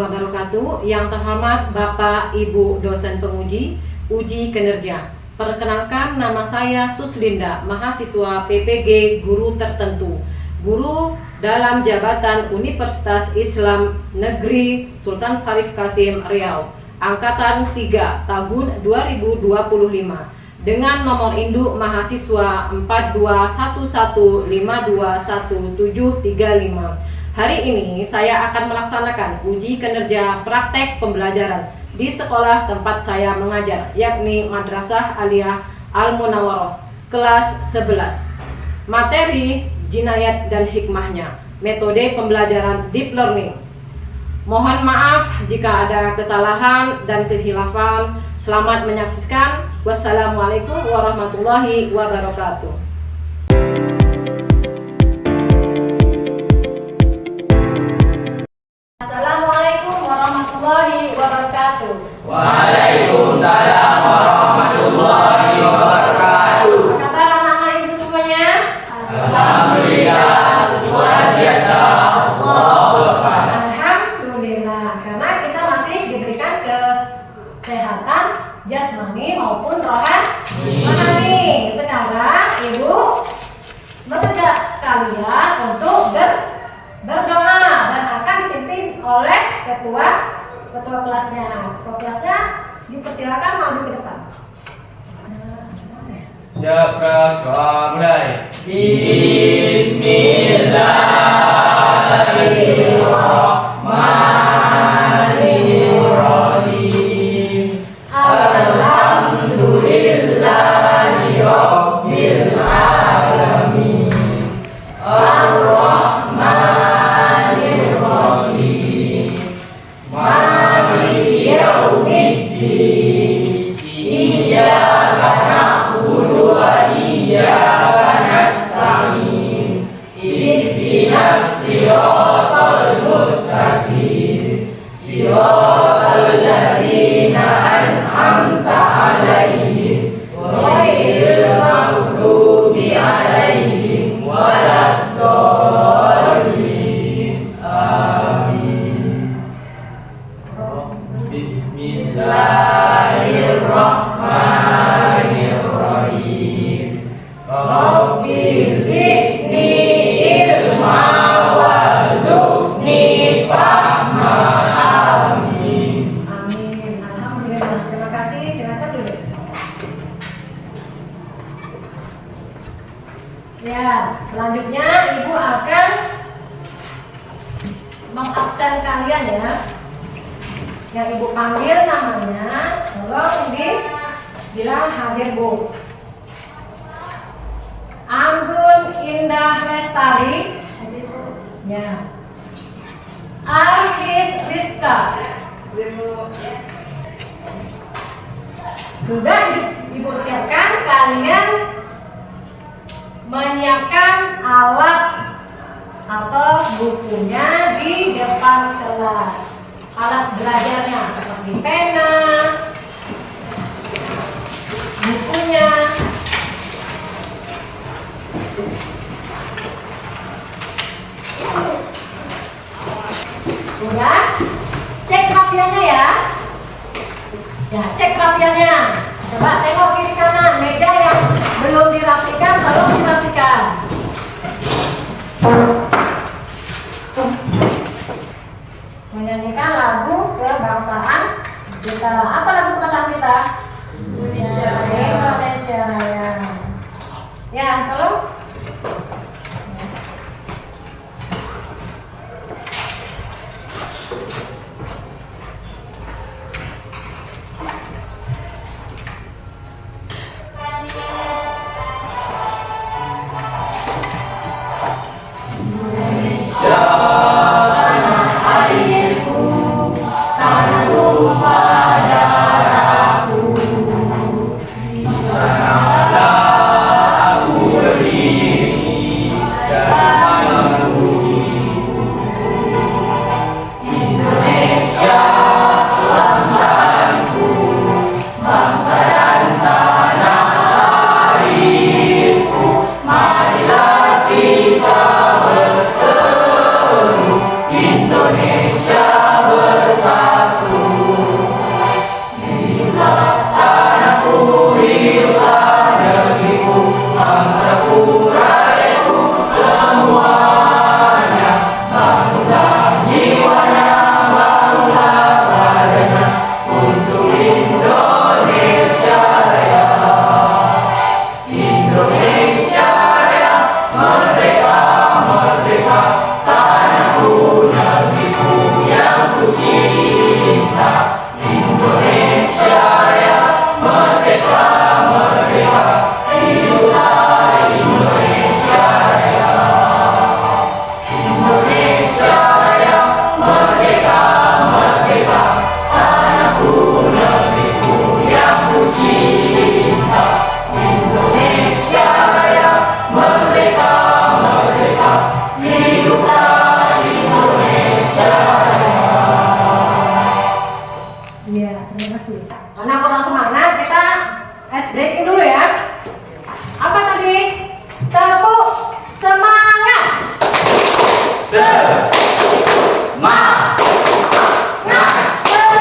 wabarakatuh. Yang terhormat Bapak Ibu dosen penguji uji kinerja. Perkenalkan, nama saya Suslinda, mahasiswa PPG guru tertentu, guru dalam jabatan Universitas Islam Negeri Sultan Syarif Kasim Riau, angkatan 3 tahun 2025 dengan nomor induk mahasiswa 4211521735. Hari ini saya akan melaksanakan uji kinerja praktek pembelajaran di sekolah tempat saya mengajar, yakni Madrasah Aliyah Al-Munawwaroh, kelas 11. Materi, jinayat dan hikmahnya, metode pembelajaran deep learning. Mohon maaf jika ada kesalahan dan kekhilafan. Selamat menyaksikan. Wassalamualaikum warahmatullahi wabarakatuh. Assalamualaikum warahmatullahi wabarakatuh. Waalaikumsalam warahmatullahi wabarakatuh. Apa kabar anak-anak ibu semuanya? Alhamdulillah, luar biasa. Allahu Akbar. Alhamdulillah, karena kita masih diberikan kesehatan jasmani maupun rohani. Sekarang ibu mengajak kalian untuk berdoa dan akan dipimpin oleh ketua kelasnya. Ketua kelasnya dipersilakan maju ke depan. Siapa doa mulai? Bismillahirrahmanirrahim. Alhamdulillahi rabbil alamin. Ar-Rahmanir-Rahim. Maliki yaumiddin. Iyyaka na'budu wa iyyaka nasta'in. Ihdinas siratal mustaqim. Siratal ladzina an'amta 'alaihim ghairil maghdubi 'alaihim waladdallin. Amin. Bismillahirrahmanirrahim. Rabbi zidni ilma warzuqni fahma. Amin. Amin. Alhamdulillah. Terima kasih. Silakan duduk. Ya, selanjutnya ibu akan mengabsen kalian ya. Yang ibu panggil namanya, tolong bilang hadir bu. Anggun Indah Lestari, ya. Arhis Rizka. Sudah ibu siapkan, kalian menyiapkan alat atau bukunya di depan kelas. Alat belajarnya seperti pena, bukunya. Sudah? Cek rapiannya ya. Ya, cek rapiannya. Coba tengok kiri kanan, meja yang belum dirapikan, tolong dirapikan. Menyanyikan lagu kebangsaan kita. Apa lagu kebangsaan kita? Indonesia Raya. Ya, tolong. Aku Karena kurang semangat, kita ice breaking dulu ya. Apa tadi? Tepuk semangat. Semangat.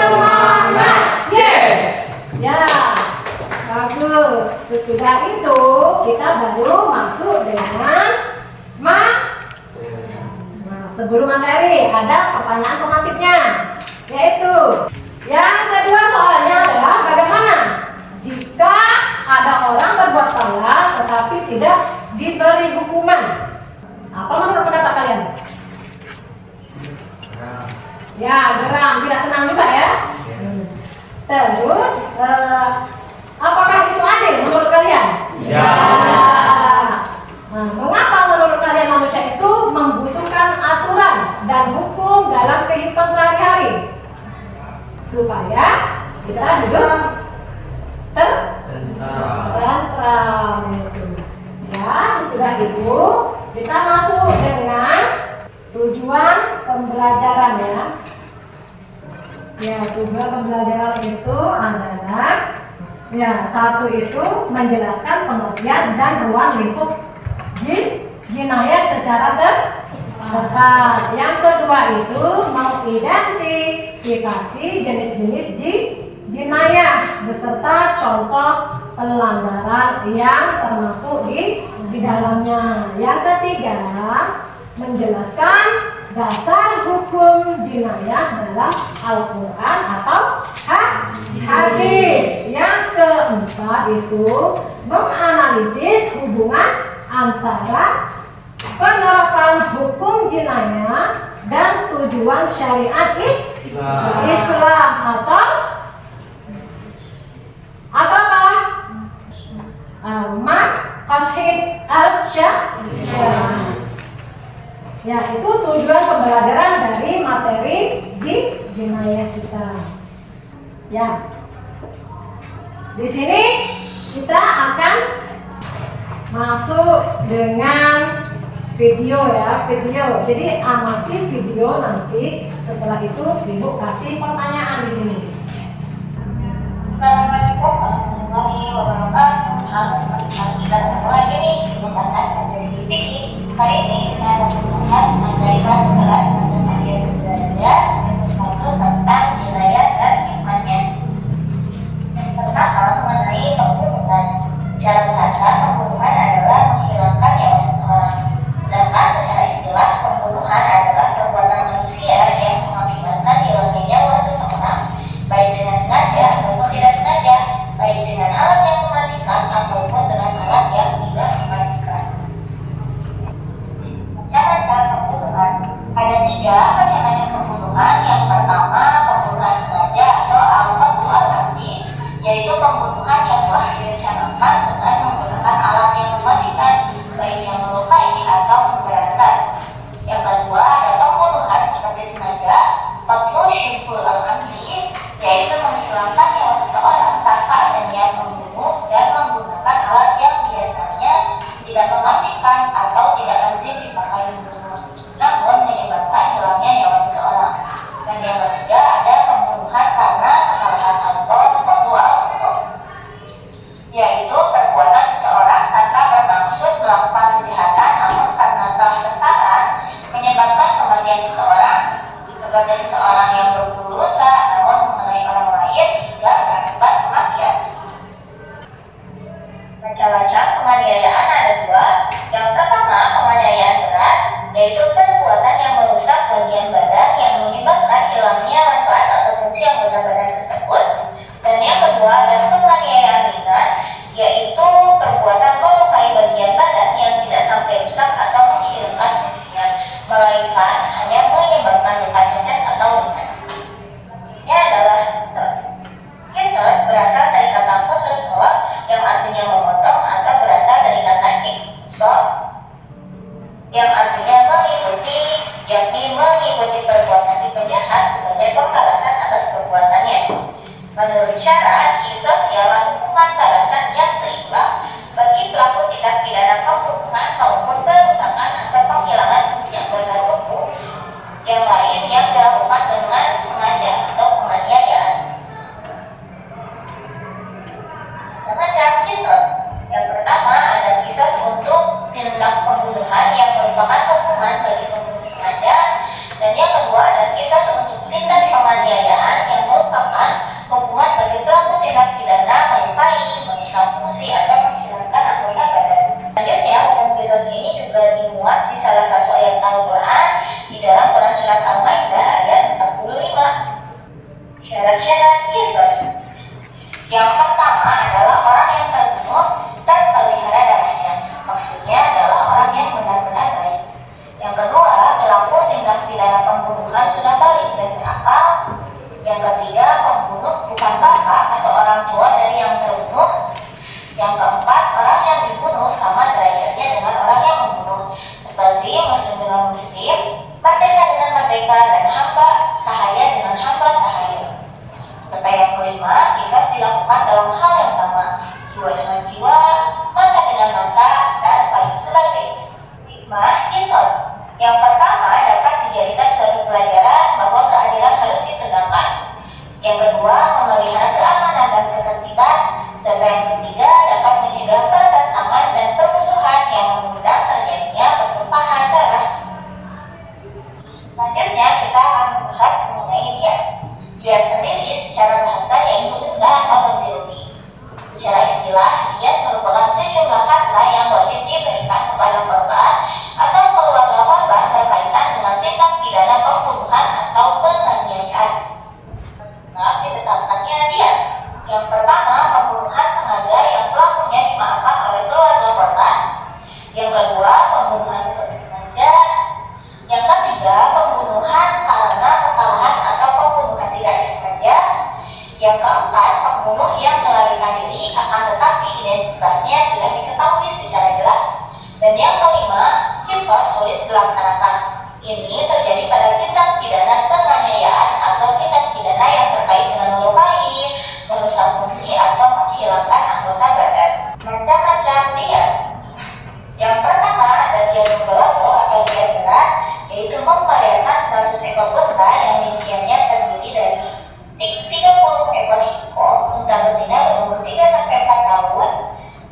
Semangat. Yes. Ya, bagus. Sesudah itu kita baru masuk dengan Nah, sebelum materi ada pertanyaan pemantiknya, yaitu yang kedua soalnya adalah bagaimana jika ada orang berbuat salah tetapi tidak diberi hukuman. Apa menurut pendapat kalian? Ya, geram, tidak senang juga ya. Terus, apakah itu adil menurut kalian? Ya. Nah, mengapa menurut kalian manusia itu membutuhkan aturan dan hukum dalam kehidupan sehari-hari? Supaya kita hidup tentram. Ya, sesudah itu kita masuk dengan tujuan pembelajaran ya. Ya, tujuan pembelajaran itu adalah ya, satu itu menjelaskan pengertian dan ruang lingkup jinayah secara tepat. Yang kedua itu mengidentifikasi jenis-jenis jinayah beserta contoh pelanggaran yang termasuk di dalamnya. Yang ketiga, menjelaskan dasar hukum jinayah dalam Al-Quran atau hadis. Yang keempat itu menganalisis hubungan antara penerapan hukum jinayah dan tujuan syariat Islam atau apa? Maqasid al-syariah. Ya, itu tujuan pembelajaran dari materi di jinayah kita. Ya. Di sini kita akan masuk dengan video ya, video. Jadi amati video nanti. Setelah itu Ibu kasih pertanyaan di sini. Assalamualaikum warahmatullahi wabarakatuh. Halo teman-teman, kita ketemu lagi nih di pembahasan materi fikih. Kali ini kita akan membahas materi kelas 11 Madrasah Aliyah Sebenarnya semester 1 tentang jinayah dan hikmahnya. Yang pertama mengenai pembunuhan. Secara bahasa, pembunuhan adalah menghilangkan nyawa seseorang. Sedangkan secara istilah, pembunuhan adalah perbuatan manusia yang mengakibatkan hilangnya nyawa seseorang, baik dengan sengaja ataupun tidak sengaja, baik dengan alat yang mematikan ataupun dengan alat yang tidak mematikan. Macam-macam pembunuhan. Ada 3 macam-macam pembunuhan. Yang pertama, pembunuhan sengaja atau al-qatlu al-amdi, yaitu pembunuhan yang telah direncanakan dengan menggunakan alat yang mematikan, baik yang melukai atau memberatkan. Yang kedua, ada pembunuhan seperti sengaja, qatlu syibhul al-amdi, yaitu menghilangkan nyawa seseorang tanpa ada niat membunuh dan menggunakan alat yang biasanya tidak mematikan atau tidak lazim dipakai membunuh, namun menyebabkan hilangnya nyawa seseorang. Dan yang ketiga, ada pembunuhan karena kesalahan atau qatlu al-khata', yaitu perbuatan seseorang tanpa bermaksud melakukan kejahatan, namun karena salah sasaran menyebabkan kematian seseorang, seperti seseorang yang berburu rusa namun mengenai orang lain hingga berakibat kematian. Macam-macam penganiayaan ada 2. Yang pertama, penganiayaan berat, yaitu perbuatan yang merusak bagian badan yang menyebabkan hilangnya manfaat atau fungsi anggota badan tersebut. Dan yang kedua, ada penganiayaan ringan, yaitu perbuatan melukai bagian badan yang tidak sampai rusak atau menghilangkan fungsinya, melainkan hanya menyebabkan luka cacat atau ringan. Ini adalah kisos. Kisos berasal dari kata qososor yang artinya memotong atau berasal dari kata iqsas yang artinya mengikuti, yakni mengikuti perbuatan si penjahat sebagai pembalasan atas perbuatannya. Menurut syarat, kisos ialah hukuman balasan yang seimbang bagi pelaku tindak pidana pembunuhan maupun perusakan atau penghilangan fungsi anggota tubuh yang lain yang dilakukan dengan sengaja atau penganiayaan. tindak pidana melukai, merusak fungsi, atau menghilangkan anggota badan. Selanjutnya, hukum kisos ini juga dimuat di salah satu ayat Al-Quran di dalam Quran Surat Al-Maidah ayat 45. Syarat-syarat kisos. Yang pertama adalah orang yang terbunuh terpelihara darahnya. Maksudnya adalah orang yang benar-benar baik. Yang kedua, pelaku tindak pidana pembunuhan sudah balik dan berakal. Yang ketiga, pembunuh bukan bapak atau orang tua dari yang terbunuh. Yang keempat, orang yang dibunuh sama derajatnya dengan orang yang membunuh, seperti muslim dengan muslim, merdeka dengan merdeka, dan hamba sahaya dengan hamba sahaya. Serta yang kelima, kisos dilakukan dalam hal yang sama, jiwa dengan jiwa, mata dengan mata, dan lain sebagainya. Hikmah kisos. Yang pertama, dapat dijadikan suatu pelajaran bahwa keadilan harus ditegakkan. Yang kedua, memelihara keamanan dan ketertiban. Serta yang ketiga, dapat mencegah pertentangan dan permusuhan yang mengundang terjadinya pertumpahan darah. Selanjutnya, kita akan membahas mengenai diat. Diat sendiri secara bahasa yaitu denda atau ganti rugi. Secara istilah, diat merupakan sejumlah harta yang wajib diberikan kepada korban atau keluarga korban berkaitan dengan tindak pidana pembunuhan atau penganiayaan. Sebab ditetapkannya diat. Yang pertama, pembunuhan sengaja yang pelakunya dimaafkan oleh keluarga korban. Yang kedua, pembunuhan tidak disengaja. Yang ketiga, pembunuhan karena kesalahan atau pembunuhan tidak disengaja. Yang keempat, pembunuh yang melarikan diri akan tetapi identitasnya sudah diketahui secara jelas. Dan yang kelima, kisos sulit dilaksanakan. Ini terjadi pada tindak pidana penganiayaan atau tindak pidana yang terkait dengan melukai, merusak fungsi, atau menghilangkan anggota badan. Macam-macam diat. Yang pertama ada diat mubalaghah atau diat berat, yaitu membayarkan 100 ekor unta yang rinciannya terdiri dari 30 ekor hiko, unta betina berumur 3-4 tahun,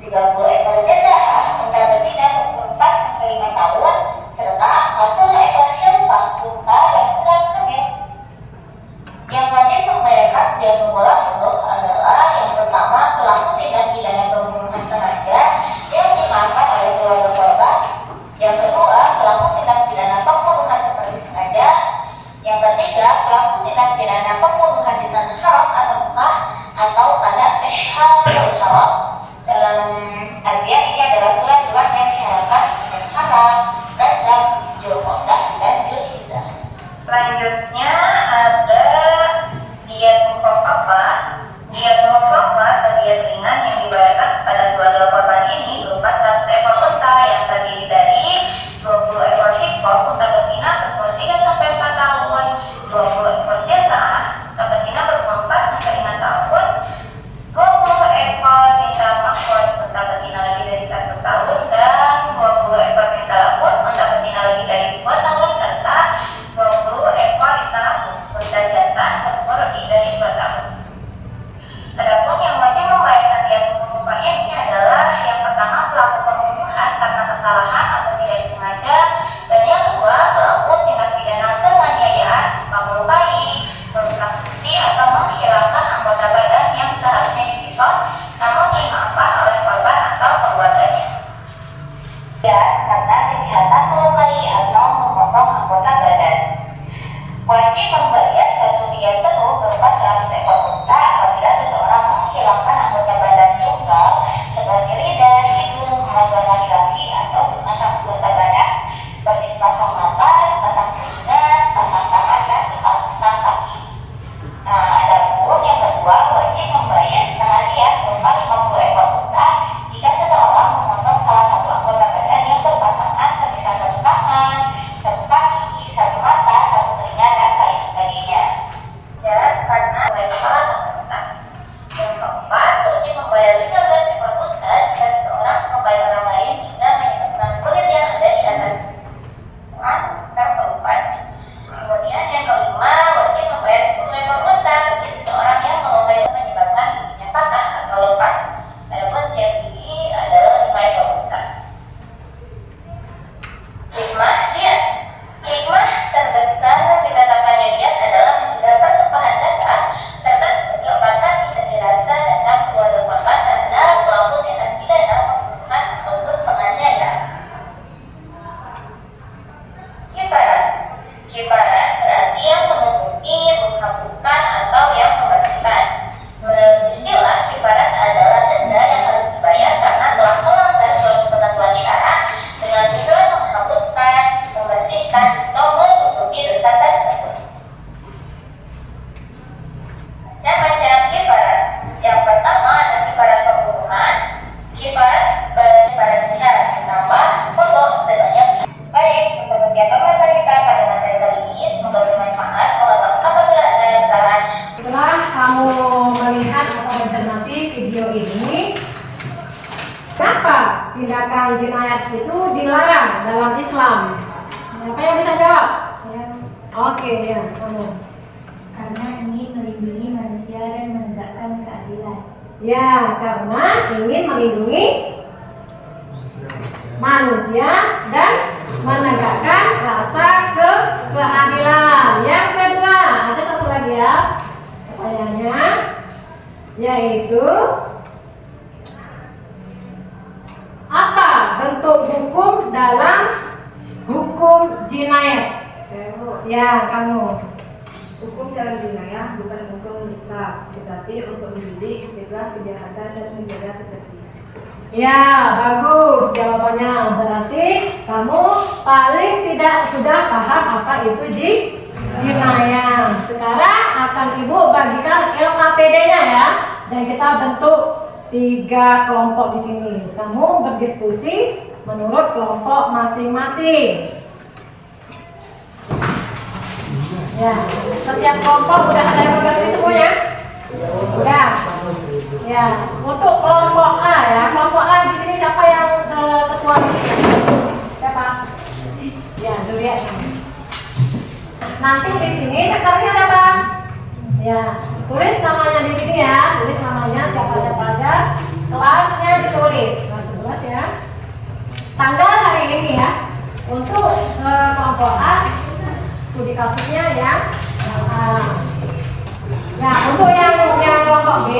30 ekor jazah, unta betina berumur 4-5 tahun, serta 40 ekor hilfah, unta yang sedang hamil. Yang wajib membayarkan diat mubalaghah adalah yang pertama, pelaku tindak pidana pembunuhan sengaja yang dimaafkan oleh keluarga korban. Yang kedua, pelaku tindak pidana pembunuhan seperti sengaja. Yang ketiga, pelaku tindak pidana pembunuhan di tanah haram atau Mekah atau pada Asyhurul Haram. Dalam artian ini adalah bulan-bulan yang diharapkan seperti Haram, Rajab, Dzulqa'dah, dan Dzulhijjah. Selanjutnya ada diat mukhafafah. Diat mukhafafah atau diat ringan yang dibayarkan kepada keluarga korban ini berupa 100 ekor unta yang terdiri dari 20 ekor hikok, unta betina berumur 3-4 tahun, 20 ekor jazah, unta betina berumur 4-5 tahun, 20 ekor minta makhot, unta betina lebih dari 1 tahun, dan 20 ekor minta labun, unta betina lebih dari 2 tahun, serta 20 ekor minta labun, unta jantan berumur lebih dari 2 tahun. Adapun yang wajib membayarkan diat mukhafafah ini adalah yang pertama, pelaku pembunuhan karena kesalahan atau tidak disengaja, dan yang kedua, pelaku tindak pidana penganiayaan, melukai, merusak fungsi, atau menghilangkan anggota badan yang seharusnya dikisos namun dimaafkan oleh korban atau keluarganya. Ya, karena kejahatan melukai atau memotong anggota badan. Wajib membayar satu diat penuh berupa 100 ekor unta apabila seseorang menghilangkan anggota badan tunggal seperti lidah, hidung, mata laki-laki atau sepasang anggota badan seperti sepasang mata, sepasang telinga, sepasang tangan, dan sepasang kaki. Nah, adapun yang kedua, wajib membayar setengah diat berupa 50 ekor unta jika seseorang memotong salah satu anggota badan yang berpasangan semisal satu tangan, satu kaki, satu mata, satu telinga, dan lain sebagainya. Dan karena mulai kepala sampai mata. Yang keempat, wajib membayar 15 ekor unta jika seseorang membayar orang lain hingga menyebabkan kulit yang ada di atas atau upas. Kemudian yang kelima, wajib membayar 10 ekor unta bagi seseorang yang menyebabkan giginya patah atau lepas. Adapun setiap gigi adalah 5 ekor unta. Hikmah diat. Hikmah terbesar ditetapkannya diat adalah mencegah pertumpahan darah serta sebagai obat hati dan dirasa mencermati video ini, kenapa tindakan jinayat itu dilarang dalam Islam? Siapa yang bisa jawab? Oke, ya, kamu. Karena ingin melindungi manusia dan menegakkan keadilan. Ya, karena ingin melindungi manusia dan menegakkan rasa keadilan. Yang kedua, ada satu lagi ya pertanyaannya, yaitu apa bentuk hukum dalam hukum jinayat? Ya, kamu. Hukum dalam jinayah bukan hukum menyiksa, tetapi untuk mendidik, mencegah kejahatan dan menjaga ketertiban. Ya, bagus jawabannya. Berarti kamu paling tidak sudah paham apa itu jinayah. Sekarang akan Ibu bagikan LKPD-nya ya. Dan kita bentuk 3 kelompok di sini. Kamu berdiskusi menurut kelompok masing-masing. Ya, setiap kelompok udah ada yang mengerti semuanya? Udah. Ya, untuk kelompok A ya, kelompok A di sini siapa yang ketua? Siapa? Ya, Zuriat. Nanti di sini sektornya siapa? Ya, tulis namanya di sini ya, tulis namanya siapa-siapa aja. Kelasnya ditulis, kelas 11 ya. Tanggal hari ini ya. Untuk kelompok A, studi kasusnya yang A. Nah, untuk yang kelompok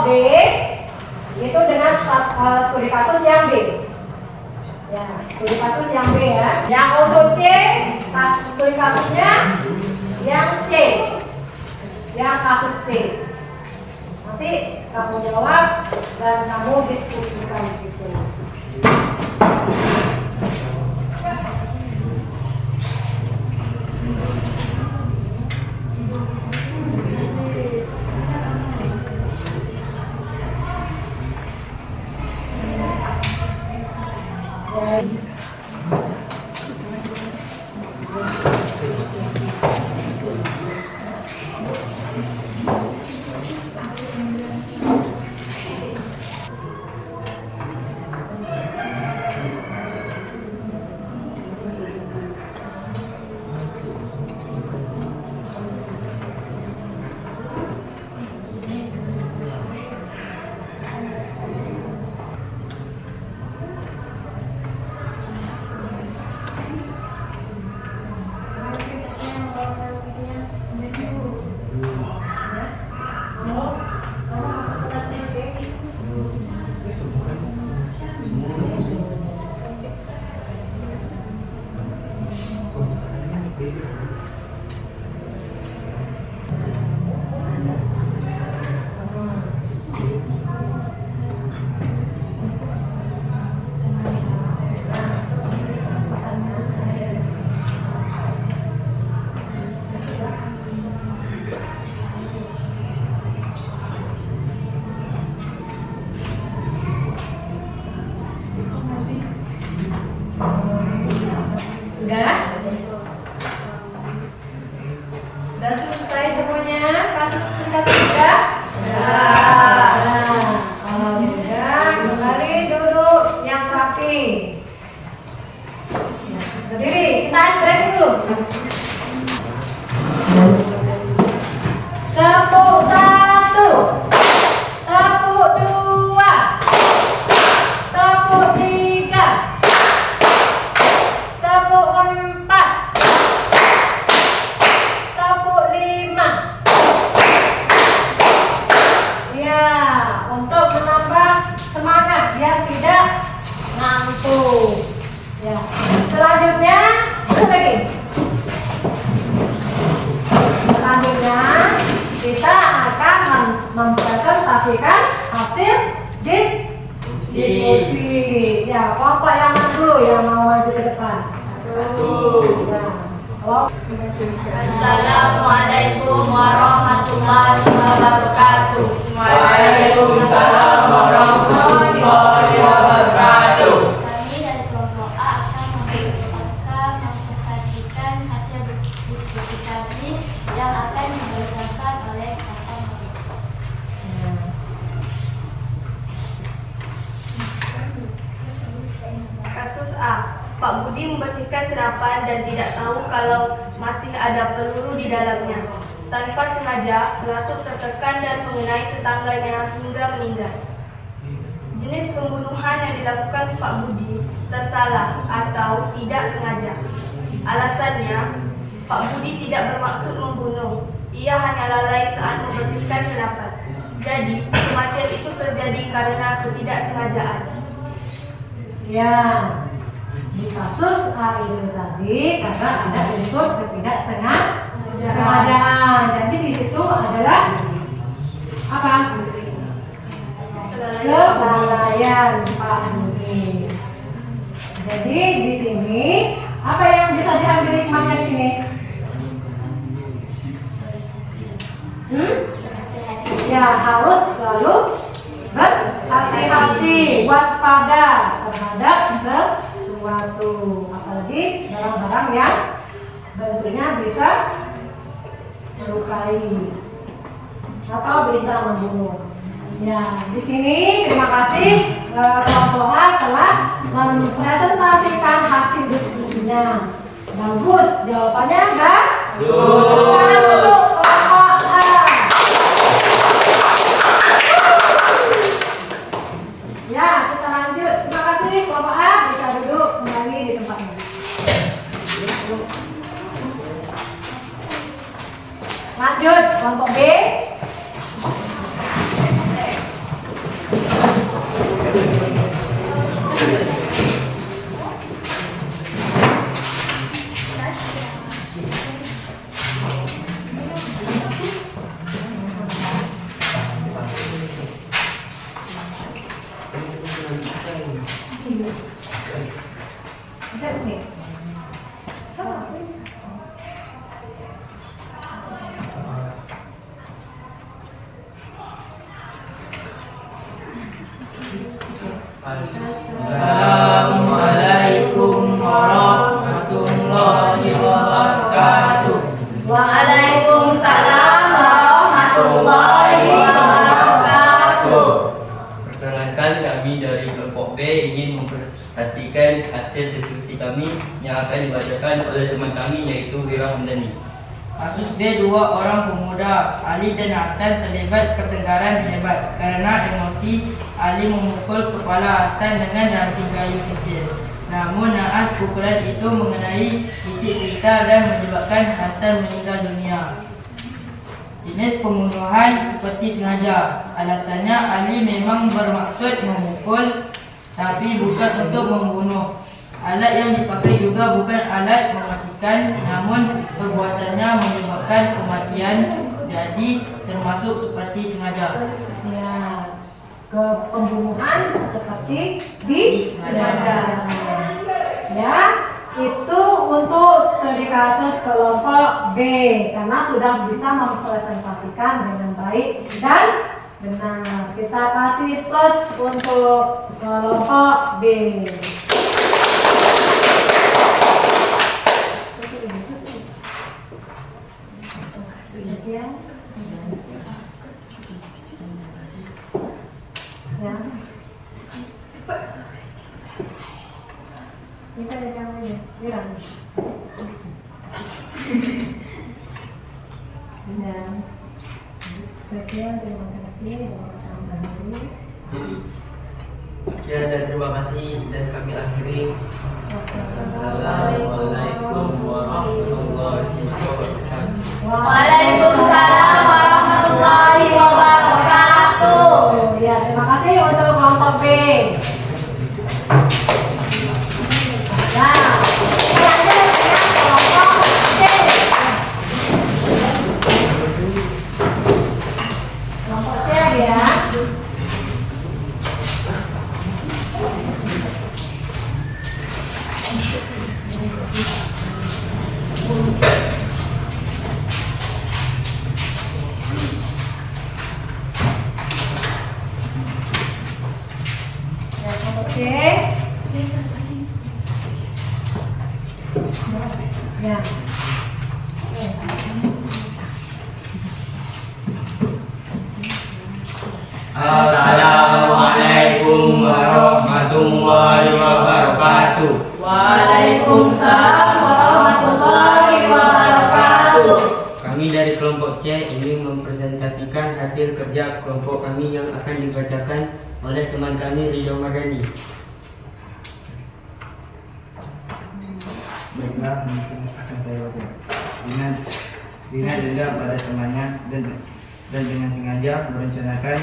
B itu dengan studi kasus yang B. Ya, studi kasus yang B ya. Yang untuk C, studi kasusnya yang C. Yang kasus C. Nanti kamu jawab dan kamu diskusikan di situ. Udah? Udah selesai semuanya? Kasus sudah? Nah, kalau udah, kembali duduk yang rapi. Berdiri, kita break dulu. Tepuk 1, tepuk 2, tepuk 3, tepuk 4, tepuk 5. Ya, untuk menambah semangat biar tidak ngantuk. Ya, selanjutnya lagi. Selanjutnya kita akan mempresentasikan hasil diskusi. Ya, kelompok yang mana dulu yang mau maju ke depan? Ya. Halo. Assalamualaikum warahmatullahi wabarakatuh. Waalaikumsalam warahmatullahi wabarakatuh. Kami dari kelompok A akan mempresentasikan hasil diskusi kami yang akan dibacakan oleh Kakak senapan dan tidak tahu kalau masih ada peluru di dalamnya. Tanpa sengaja, pelaku tertekan dan mengenai tetangganya hingga meninggal. Jenis pembunuhan yang dilakukan Pak Budi tersalah atau tidak sengaja. Alasannya, Pak Budi tidak bermaksud membunuh. Ia hanya lalai saat membersihkan senapan. Jadi, kematian itu terjadi karena ketidaksengajaan. Ya, di kasus A ini tadi karena ada unsur ketidaksengajaan. Jadi di situ adalah apa? Kelalaian Pak Budi. Jadi di sini apa yang bisa diambil hikmahnya di sini? Ya, harus selalu berhati-hati, waspada terhadap sesuatu, apalagi barang-barang yang bentuknya bisa melukai atau bisa membunuh. Ya, di sini terima kasih kelompok A telah mempresentasikan hasil diskusinya. Bagus, jawabannya enggak? Bagus. Ya, kita lanjut. Terima kasih kelompok A, bisa duduk kembali di tempatnya. Lanjut kelompok B. Assalamualaikum warahmatullahi wabarakatuh. Waalaikumsalam warahmatullahi wabarakatuh. Perkenalkan, kami dari kelompok B ingin mempresentasikan hasil diskusi kami yang akan dibacakan oleh teman kami yaitu Wira Hamdani. Kasus B, 2 orang pemuda Ali dan Hasan terlibat pertengkaran hebat. Karena emosi, Ali memukul kepala Hasan dengan ranting kayu kecil. Namun naas pukulan itu mengenai titik vital dan menyebabkan Hasan meninggal dunia. Jenis pembunuhan seperti sengaja. Alasannya Ali memang bermaksud memukul tapi bukan untuk membunuh. Alat yang dipakai juga bukan alat mematikan, namun perbuatannya menyebabkan kematian, jadi termasuk seperti sengaja. Ya, ke pembunuhan seperti disengaja. Ya, itu untuk studi kasus kelompok B karena sudah bisa mempresentasikan dengan baik dan benar. Kita kasih plus untuk kelompok B. Ya. Kita ada kamarnya. Ya. Sekian, terima kasih. Sekian dan terima kasih dan kami akhiri. Assalamualaikum warahmatullahi wabarakatuh. Waalaikumsalam warahmatullahi wabarakatuh. Ya, terima kasih untuk kelompok B. Nah, lanjut dengan kelompok C. Kelompok C ya. Oke. Ya. Assalamualaikum warahmatullahi wabarakatuh. Waalaikumsalam kelompok C ingin mempresentasikan hasil kerja kelompok kami yang akan dibacakan oleh teman kami Ridho Mardani. Baiklah, mungkin akan saya baca. Dengan dendam pada temannya dan dengan sengaja merencanakan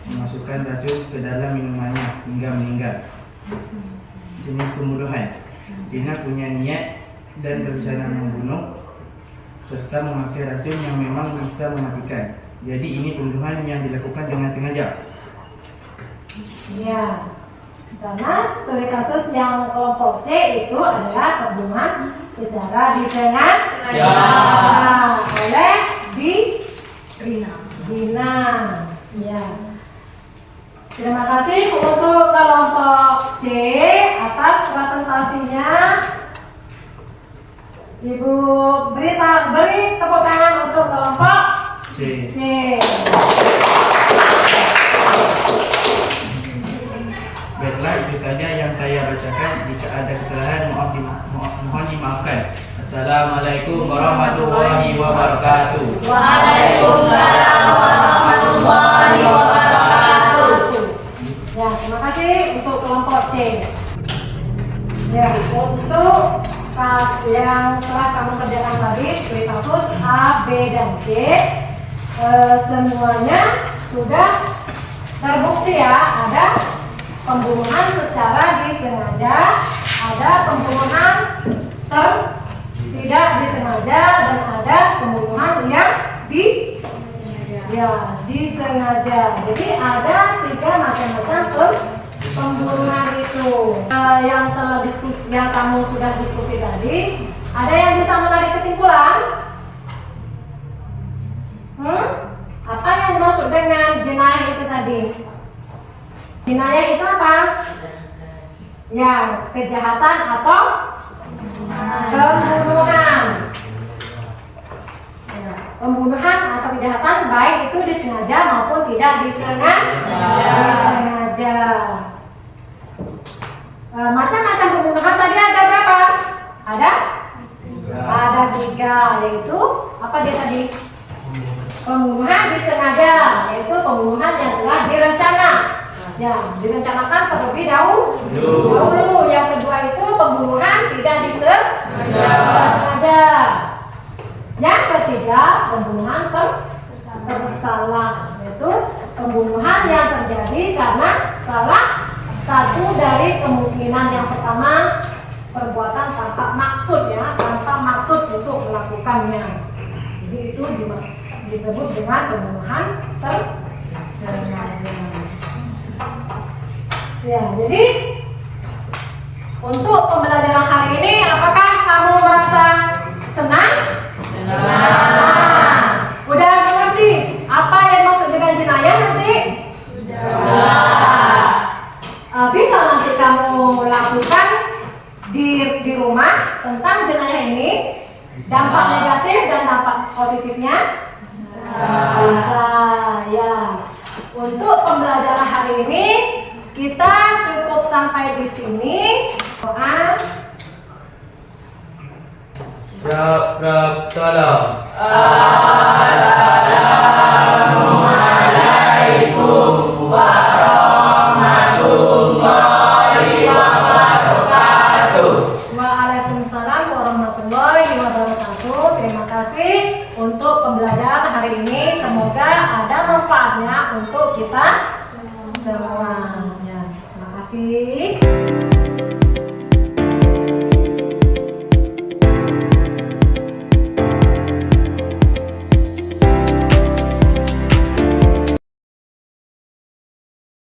memasukkan racun ke dalam minumannya hingga meninggal. Jenis pembunuhan: Dina punya niat dan berencana membunuh serta memakai racun yang memang bisa mematikan. Jadi ini pembunuhan yang dilakukan dengan sengaja. Ya, karena studi kasus yang kelompok C itu adalah pembunuhan secara disengaja oleh Dina. Ya. Terima kasih untuk kelompok C atas presentasinya. Ibu beri tepuk tangan untuk kelompok C. Baiklah, itu saja yang saya bacakan. Jika ada kesalahan, mohon dimaafkan. Assalamualaikum warahmatullahi wabarakatuh. Waalaikumsalam warahmatullahi wabarakatuh. Ya, terima kasih untuk kelompok C. Ya, untuk kas yang telah kamu kerjakan tadi, seperti kasus A, B, dan C, semuanya sudah terbukti ya. Ada pembunuhan secara disengaja, ada pembunuhan tidak disengaja, dan ada pembunuhan yang disengaja. Jadi ada 3 macam-macam pembunuhan itu. Yang kamu sudah diskusi tadi, ada yang bisa menarik kesimpulan? Apa yang dimaksud dengan jenayah itu tadi? Jenayah itu apa? Ya, kejahatan atau pembunuhan. Ya, pembunuhan atau kejahatan baik itu disengaja maupun tidak disengaja. Macam-macam pembunuhan tadi ada berapa? Ada 3, yaitu apa dia tadi? Pembunuhan disengaja, yaitu pembunuhan yang telah direncana. Ya, direncanakan terlebih dahulu. Yang kedua itu pembunuhan tidak disengaja. Yang ketiga, pembunuhan bersalah, yaitu pembunuhan yang terjadi karena salah satu dari kemungkinan. Yang pertama, perbuatan tanpa maksud ya, tanpa maksud untuk melakukannya. Jadi itu disebut dengan pembunuhan tersengaja. Ya, jadi untuk pembelajaran hari ini, apakah kamu merasa senang? Udah mengerti apa yang maksud dengan jenayah nanti? Bisa nanti kamu lakukan di rumah tentang jenayah ini, dampak negatif dan dampak positifnya. Bisa ya. Untuk pembelajaran hari ini kita cukup sampai di sini. Doa. Salam. Assalamualaikum warahmatullahi wabarakatuh. Waalaikumsalam warahmatullahi wabarakatuh. Terima kasih untuk pembelajaran hari ini. Semoga ada manfaatnya untuk kita semuanya. Terima kasih.